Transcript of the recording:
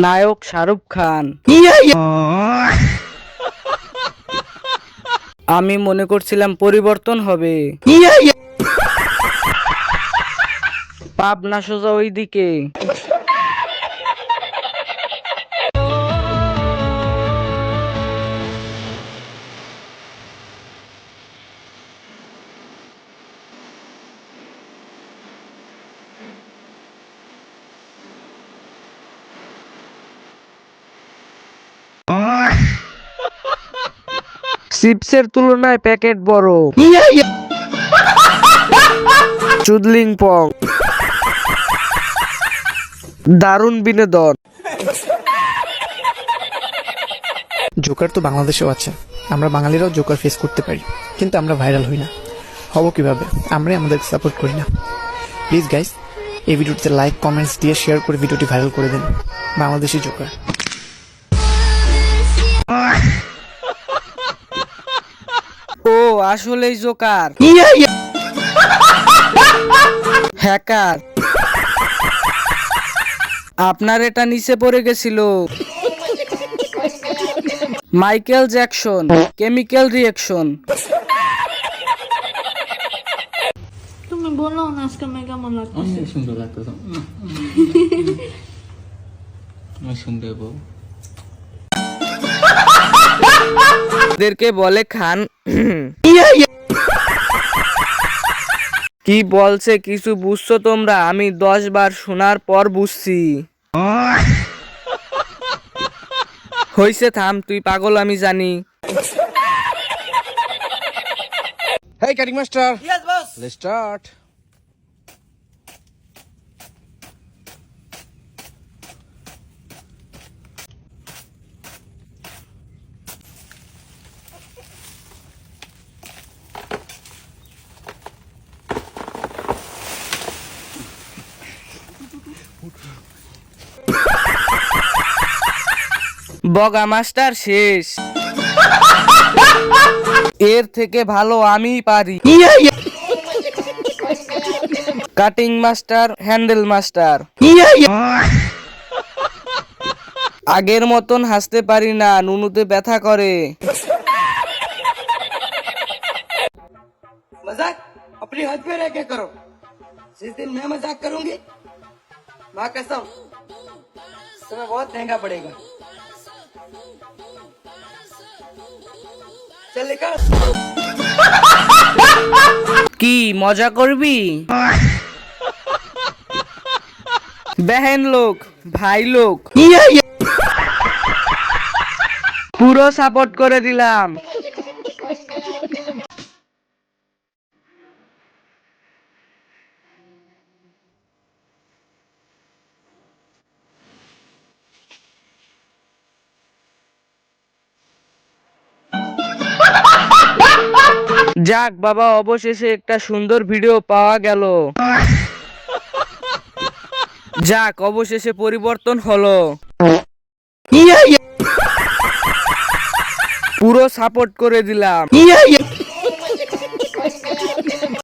নায়ক শাহরুখ খান। আমি মনে করছিলাম পরিবর্তন হবে। পাবনা সোজা ওইদিকে। চিপসের তুলনায় প্যাকেট বড়। চুদলিং পং। দারুণ বিনোদন। জোকার তো বাংলাদেশেও আছে, আমরা বাঙালিরাও জোকার ফেস করতে পারি, কিন্তু আমরা ভাইরাল হই না। হব কিভাবে? আমরাই আমাদেরকে সাপোর্ট করি না। প্লিজ গাইস, এই ভিডিওটিতে লাইক কমেন্টস দিয়ে শেয়ার করে ভিডিওটি ভাইরাল করে দিন। বাংলাদেশি জোকার। ও আসলেই জোকার। হ্যাকার। আপনার এটা নিচে পড়ে গেছিল। Michael Jackson, chemical reaction. তুমি বলো না আজকে আমার কেমন লাগছে? অনেক সুন্দর লাগতেছে। সুন্দর বউ। এদেরকে বলে খান। কি বলছে কিছু বুঝছো তোমরা? আমি 10 বার শোনার পর বুঝছি। হইছে থাম, তুই পাগল আমি জানি। Hey, cutting master. Yes, boss. Let's start. Boga master শেষ। এর থেকে ভালো আমি পারি। Cutting master, handle master. আগের মতন হাসতে পারি না, নুনুতে ব্যথা করে। मजाक अपनी हद पे रह के करो। जिस दिन मैं मजाक करूंगी, माँ कसम तुम्हें बहुत महंगा पड़ेगा। चल निकल। কি মজা করবি? বেহেন লোক, ভাই লোক। পুরো সাপোর্ট করে দিলাম। যাক বাবা, অবশেষে একটা সুন্দর ভিডিও পাওয়া গেল। যাক, অবশেষে পরিবর্তন হলো। পুরো সাপোর্ট করে দিলাম।